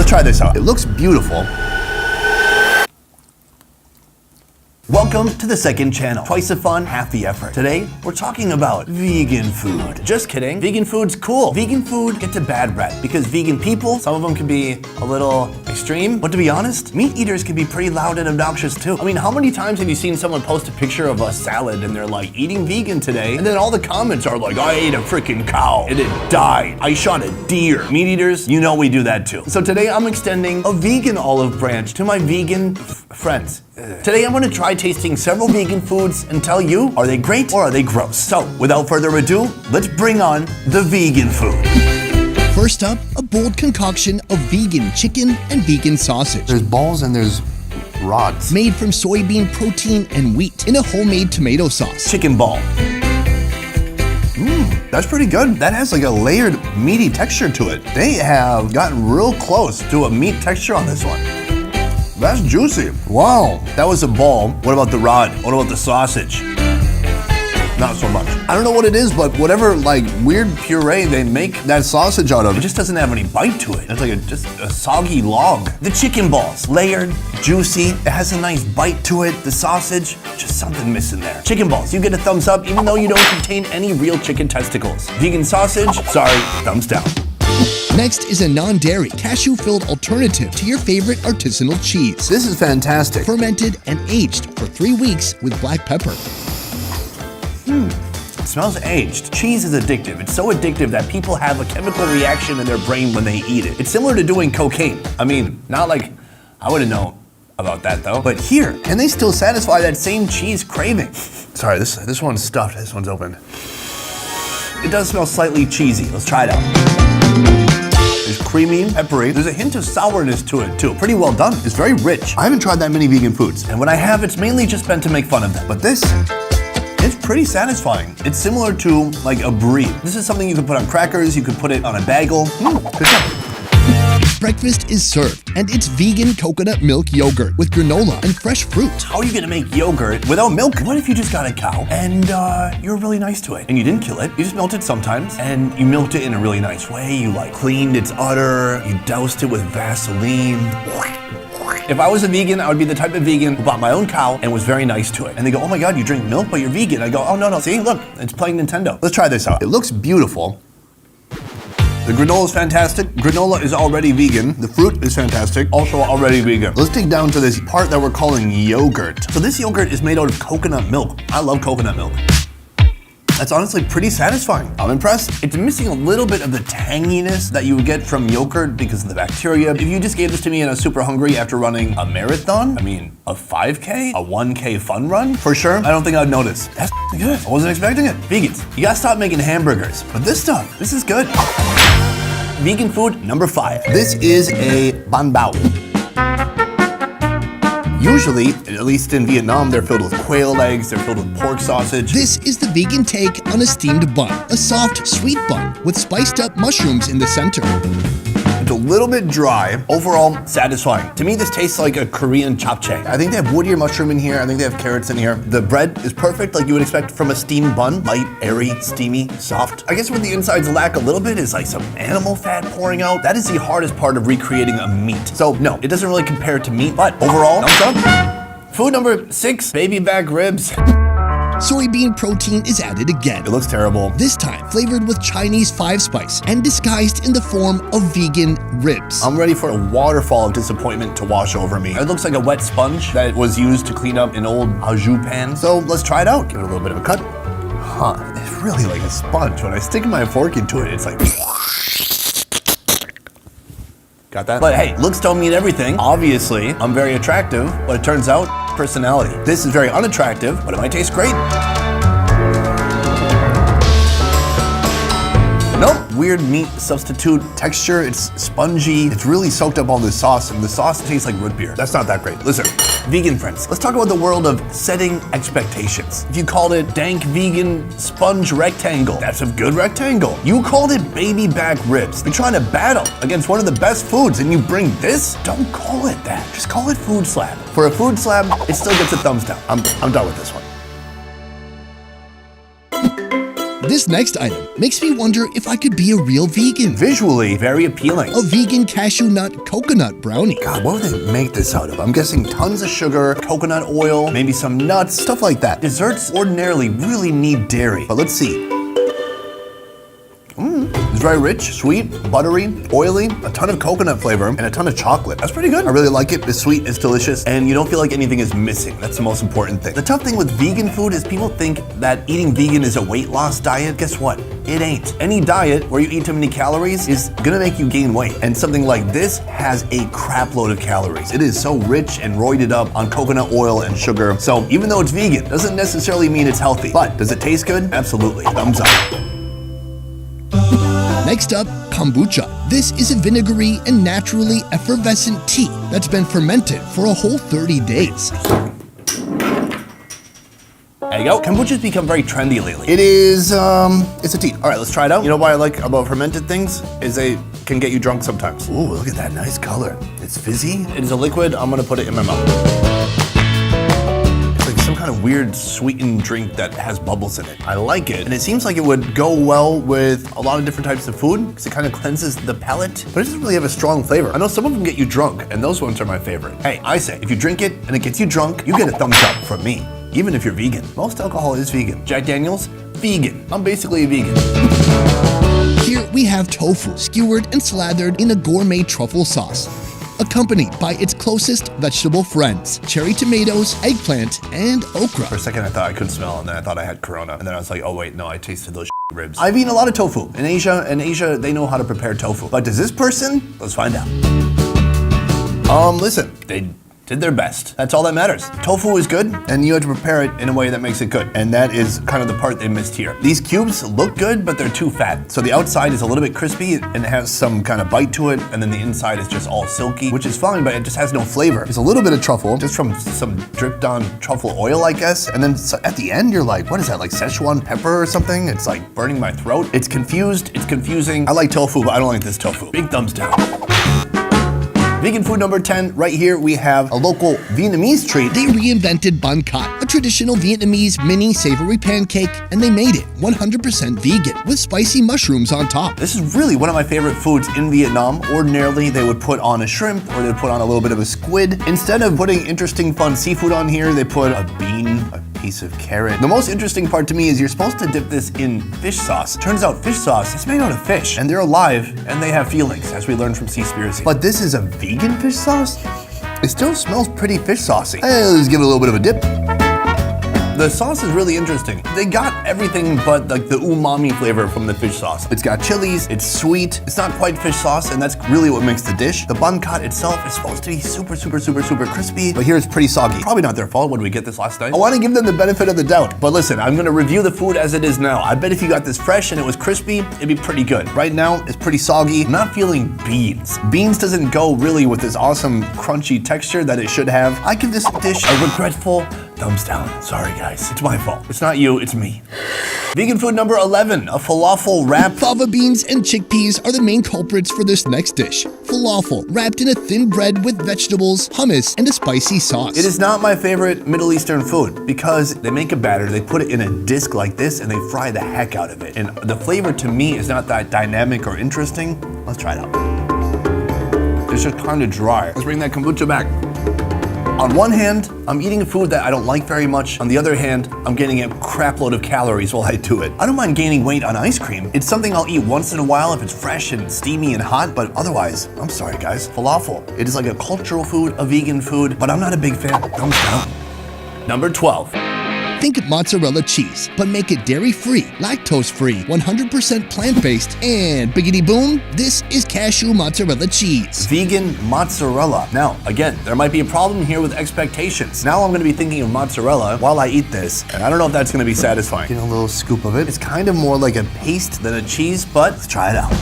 Let's try this out. It looks beautiful. Welcome to the second channel. Twice the fun, half the effort. Today, we're talking about vegan food. Just kidding. Vegan food's cool. Vegan food gets a bad rep because vegan people, some of them can be a little extreme. But to be honest, meat eaters can be pretty loud and obnoxious too. I mean, how many times have you seen someone post a picture of a salad and they're like, eating vegan today, and then all the comments are like, I ate a freaking cow and it died. I shot a deer. Meat eaters, you know we do that too. So today I'm extending a vegan olive branch to my vegan friends. Today I'm going to try tasting several vegan foods and tell you, are they great or are they gross? So without further ado, let's bring on the vegan food. First up, a bold concoction of vegan chicken and vegan sausage. There's balls and there's rods. Made from soybean protein and wheat in a homemade tomato sauce. Chicken ball. That's pretty good. That has like a layered meaty texture to it. They have gotten real close to a meat texture on this one. That's juicy. Wow. That was a ball. What about the rod? What about the sausage? Not so much. I don't know what it is, but whatever like weird puree they make that sausage out of, it just doesn't have any bite to it. It's like just a soggy log. The chicken balls, layered, juicy. It has a nice bite to it. The sausage, just something missing there. Chicken balls, you get a thumbs up even though you don't contain any real chicken testicles. Vegan sausage, sorry, thumbs down. Next is a non-dairy, cashew-filled alternative to your favorite artisanal cheese. This is fantastic. Fermented and aged for 3 weeks with black pepper. It smells aged. Cheese is addictive. It's so addictive that people have a chemical reaction in their brain when they eat it. It's similar to doing cocaine. I mean, not like, I wouldn't know about that though. But here, can they still satisfy that same cheese craving? Sorry, this one's stuffed, this one's open. It does smell slightly cheesy. Let's try it out. It's creamy, peppery. There's a hint of sourness to it too. Pretty well done. It's very rich. I haven't tried that many vegan foods, and when I have, it's mainly just been to make fun of them. But this, it's pretty satisfying. It's similar to like a brie. This is something you could put on crackers, you could put it on a bagel. Good stuff. Breakfast is served, and it's vegan coconut milk yogurt with granola and fresh fruit. How are you gonna make yogurt without milk? What if you just got a cow and you're really nice to it and you didn't kill it? You just milked it sometimes and you milked it in a really nice way. You like cleaned its udder, you doused it with Vaseline. If I was a vegan, I would be the type of vegan who bought my own cow and was very nice to it. And they go, oh my God, you drink milk, but you're vegan. I go, oh no, see, look, it's playing Nintendo. Let's try this out. It looks beautiful. The granola is fantastic. Granola is already vegan. The fruit is fantastic, also already vegan. Let's dig down to this part that we're calling yogurt. So this yogurt is made out of coconut milk. I love coconut milk. That's honestly pretty satisfying. I'm impressed. It's missing a little bit of the tanginess that you would get from yogurt because of the bacteria. If you just gave this to me and I was super hungry after running a marathon, I mean, a 5K, a 1K fun run, for sure, I don't think I'd notice. That's good. I wasn't expecting it. Vegans, you gotta stop making hamburgers. But this stuff, this is good. Vegan food number 5. This is a banh bao. Usually, at least in Vietnam, they're filled with quail eggs, they're filled with pork sausage. This is the vegan take on a steamed bun, a soft, sweet bun with spiced up mushrooms in the center. It's a little bit dry, overall satisfying. To me, this tastes like a Korean japchae. I think they have wood ear mushroom in here. I think they have carrots in here. The bread is perfect, like you would expect from a steamed bun. Light, airy, steamy, soft. I guess where the insides lack a little bit is like some animal fat pouring out. That is the hardest part of recreating a meat. So no, it doesn't really compare to meat, but overall, thumbs up. Food number 6, baby back ribs. Soybean protein is added again. It looks terrible. This time flavored with Chinese 5-spice and disguised in the form of vegan ribs. I'm ready for a waterfall of disappointment to wash over me. It looks like a wet sponge that was used to clean up an old au jus pan. So let's try it out. Give it a little bit of a cut. It's really like a sponge. When I stick my fork into it, it's like... Got that? But hey, looks don't mean everything. Obviously, I'm very attractive, but it turns out, personality. This is very unattractive, but it might taste great. Nope, weird meat substitute texture. It's spongy. It's really soaked up all this sauce, and the sauce tastes like root beer. That's not that great. Listen, vegan friends, let's talk about the world of setting expectations. If you called it dank vegan sponge rectangle, that's a good rectangle. You called it baby back ribs. You're trying to battle against one of the best foods, and you bring this? Don't call it that. Just call it food slab. For a food slab, it still gets a thumbs down. I'm done with this one. This next item makes me wonder if I could be a real vegan. Visually, very appealing. A vegan cashew nut coconut brownie. God, what would they make this out of? I'm guessing tons of sugar, coconut oil, maybe some nuts, stuff like that. Desserts ordinarily really need dairy, but let's see. It's very rich, sweet, buttery, oily, a ton of coconut flavor, and a ton of chocolate. That's pretty good. I really like it. It's sweet, it's delicious, and you don't feel like anything is missing. That's the most important thing. The tough thing with vegan food is people think that eating vegan is a weight loss diet. Guess what? It ain't. Any diet where you eat too many calories is gonna make you gain weight. And something like this has a crap load of calories. It is so rich and roided up on coconut oil and sugar. So even though it's vegan, doesn't necessarily mean it's healthy. But does it taste good? Absolutely. Thumbs up. Next up, kombucha. This is a vinegary and naturally effervescent tea that's been fermented for a whole 30 days. There you go. Kombucha's become very trendy lately. It is, it's a tea. All right, let's try it out. You know what I like about fermented things is they can get you drunk sometimes. Ooh, look at that nice color. It's fizzy. It is a liquid. I'm gonna put it in my mouth. Some kind of weird sweetened drink that has bubbles in it. I like it, and it seems like it would go well with a lot of different types of food because it kind of cleanses the palate, but it doesn't really have a strong flavor. I know some of them get you drunk, and those ones are my favorite. Hey, I say, if you drink it and it gets you drunk, you get a thumbs up from me, even if you're vegan. Most alcohol is vegan. Jack Daniels, vegan. I'm basically a vegan. Here we have tofu skewered and slathered in a gourmet truffle sauce, accompanied by its closest vegetable friends, cherry tomatoes, eggplant, and okra. For a second I thought I couldn't smell, and then I thought I had corona, and then I was like, oh wait, no, I tasted those ribs. I've eaten a lot of tofu. In Asia, they know how to prepare tofu. But does this person? Let's find out. Listen, they did their best. That's all that matters. Tofu is good, and you have to prepare it in a way that makes it good. And that is kind of the part they missed here. These cubes look good, but they're too fat. So the outside is a little bit crispy, and it has some kind of bite to it, and then the inside is just all silky, which is fine, but it just has no flavor. There's a little bit of truffle, just from some dripped on truffle oil, I guess. And then at the end, you're like, what is that, like Szechuan pepper or something? It's like burning my throat. It's confused, it's confusing. I like tofu, but I don't like this tofu. Big thumbs down. Vegan food number 10, right here we have a local Vietnamese treat. They reinvented bun cat, a traditional Vietnamese mini savory pancake, and they made it 100% vegan with spicy mushrooms on top. This is really one of my favorite foods in Vietnam. Ordinarily, they would put on a shrimp or they'd put on a little bit of a squid. Instead of putting interesting, fun seafood on here, they put a bean, a piece of carrot. The most interesting part to me is you're supposed to dip this in fish sauce. Turns out fish sauce is made out of fish, and they're alive and they have feelings, as we learned from Seaspiracy. But this is a vegan fish sauce? It still smells pretty fish saucy. Hey, let's give it a little bit of a dip. The sauce is really interesting. They got everything but like the umami flavor from the fish sauce. It's got chilies, it's sweet, it's not quite fish sauce, and that's really what makes the dish. The bun cut itself is supposed to be super crispy, but here it's pretty soggy. Probably not their fault. When did we get this last night? I want to give them the benefit of the doubt, but listen, I'm gonna review the food as it is now. I bet if you got this fresh and it was crispy, it'd be pretty good. Right now, it's pretty soggy. I'm not feeling beans. Beans doesn't go really with this awesome crunchy texture that it should have. I give this dish a regretful thumbs down. Sorry guys, it's my fault. It's not you, it's me. Vegan food number 11, a falafel wrap. Fava beans and chickpeas are the main culprits for this next dish. Falafel, wrapped in a thin bread with vegetables, hummus, and a spicy sauce. It is not my favorite Middle Eastern food because they make a batter, they put it in a disc like this, and they fry the heck out of it. And the flavor to me is not that dynamic or interesting. Let's try it out. It's just kind of dry. Let's bring that kombucha back. On one hand, I'm eating a food that I don't like very much. On the other hand, I'm getting a crap load of calories while I do it. I don't mind gaining weight on ice cream. It's something I'll eat once in a while if it's fresh and steamy and hot, but otherwise, I'm sorry guys, falafel. It is like a cultural food, a vegan food, but I'm not a big fan. Thumbs down. Number 12. Think mozzarella cheese, but make it dairy-free, lactose-free, 100% plant-based, and biggity boom, this is cashew mozzarella cheese. Vegan mozzarella. Now, again, there might be a problem here with expectations. Now I'm gonna be thinking of mozzarella while I eat this, and I don't know if that's gonna be satisfying. Get a little scoop of it. It's kind of more like a paste than a cheese, but let's try it out.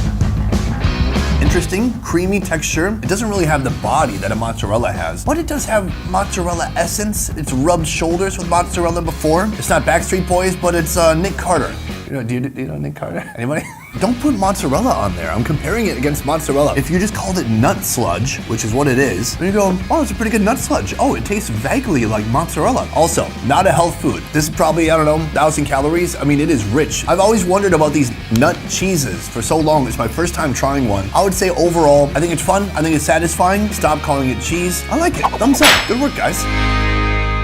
Interesting, creamy texture. It doesn't really have the body that a mozzarella has, but it does have mozzarella essence. It's rubbed shoulders with mozzarella before. It's not Backstreet Boys, but it's Nick Carter. Do you know Nick Carter? Anybody? Don't put mozzarella on there. I'm comparing it against mozzarella. If you just called it nut sludge, which is what it is, then you go, oh, it's a pretty good nut sludge. Oh, it tastes vaguely like mozzarella. Also, not a health food. This is probably, I don't know, 1,000 calories. I mean, it is rich. I've always wondered about these nut cheeses for so long. It's my first time trying one. I would say overall, I think it's fun. I think it's satisfying. Stop calling it cheese. I like it. Thumbs up. Good work, guys.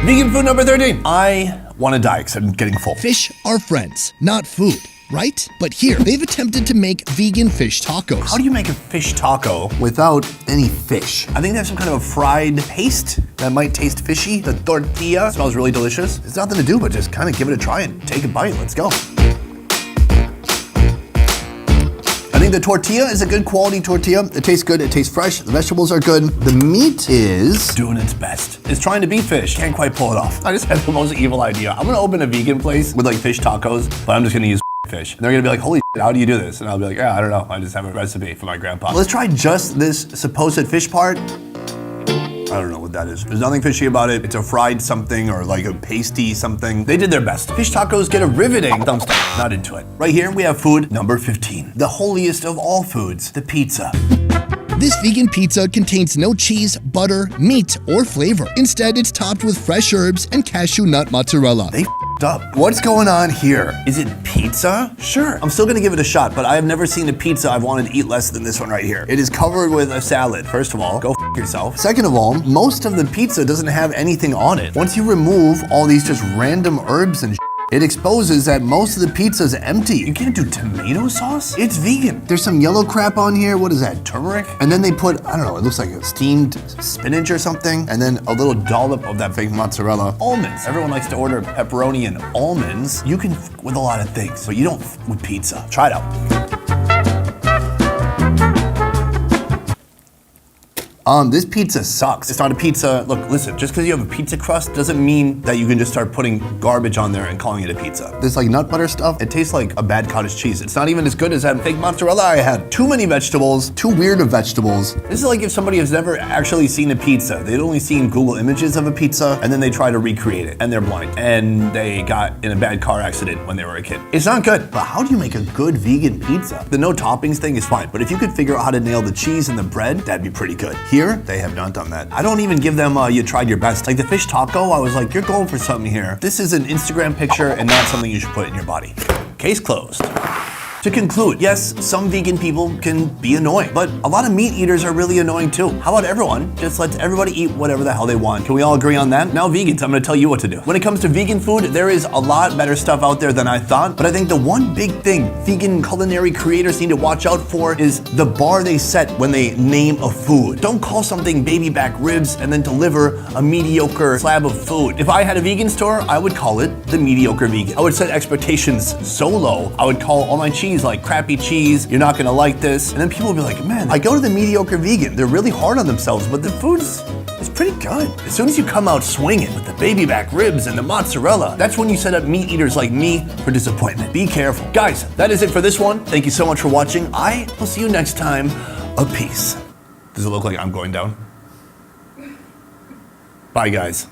Vegan food number 13. I want to die because I'm getting full. Fish are friends, not food, right? But here, they've attempted to make vegan fish tacos. How do you make a fish taco without any fish? I think they have some kind of a fried paste that might taste fishy. The tortilla smells really delicious. There's nothing to do but just kind of give it a try and take a bite. Let's go. I think the tortilla is a good quality tortilla. It tastes good, it tastes fresh, the vegetables are good. The meat is doing its best. It's trying to be fish, can't quite pull it off. I just had the most evil idea. I'm gonna open a vegan place with like fish tacos, but I'm just gonna use fish. And they're gonna be like, holy shit, how do you do this? And I'll be like, yeah, I don't know. I just have a recipe from my grandpa. Let's try just this supposed fish part. I don't know what that is. There's nothing fishy about it. It's a fried something or like a pasty something. They did their best. Fish tacos get a riveting thumbs down. Not into it. Right here, we have food number 15. The holiest of all foods, the pizza. This vegan pizza contains no cheese, butter, meat, or flavor. Instead, it's topped with fresh herbs and cashew nut mozzarella. They f***ed up. What's going on here? Is it pizza? Sure. I'm still gonna give it a shot, but I have never seen a pizza I've wanted to eat less than this one right here. It is covered with a salad. First of all, go f*** yourself. Second of all, most of the pizza doesn't have anything on it. Once you remove all these just random herbs and it exposes that most of the pizza is empty. You can't do tomato sauce? It's vegan. There's some yellow crap on here. What is that, turmeric? And then they put, I don't know, it looks like a steamed spinach or something. And then a little dollop of that fake mozzarella. Almonds. Everyone likes to order pepperoni and almonds. You can f with a lot of things, but you don't f with pizza. Try it out. This pizza sucks. It's not a pizza. Look, listen, just because you have a pizza crust doesn't mean that you can just start putting garbage on there and calling it a pizza. This like nut butter stuff, it tastes like a bad cottage cheese. It's not even as good as that fake mozzarella I had. Too many vegetables, too weird of vegetables. This is like if somebody has never actually seen a pizza. They'd only seen Google images of a pizza and then they try to recreate it and they're blind. And they got in a bad car accident when they were a kid. It's not good, but how do you make a good vegan pizza? The no toppings thing is fine, but if you could figure out how to nail the cheese and the bread, that'd be pretty good. Here, they have not done that. I don't even give them you tried your best. Like the fish taco, I was like, you're going for something here. This is an Instagram picture and not something you should put in your body. Case closed. To conclude, yes, some vegan people can be annoying, but a lot of meat eaters are really annoying too. How about everyone just lets everybody eat whatever the hell they want? Can we all agree on that? Now vegans, I'm gonna tell you what to do. When it comes to vegan food, there is a lot better stuff out there than I thought, but I think the one big thing vegan culinary creators need to watch out for is the bar they set when they name a food. Don't call something baby back ribs and then deliver a mediocre slab of food. If I had a vegan store, I would call it the mediocre vegan. I would set expectations so low. I would call all my cheese like crappy cheese, you're not gonna like this. And then people will be like, man, I go to the mediocre vegan. They're really hard on themselves, but the food's pretty good. As soon as you come out swinging with the baby back ribs and the mozzarella, that's when you set up meat eaters like me for disappointment. Be careful. Guys, that is it for this one. Thank you so much for watching. I will see you next time. A peace. Does it look like I'm going down? Bye, guys.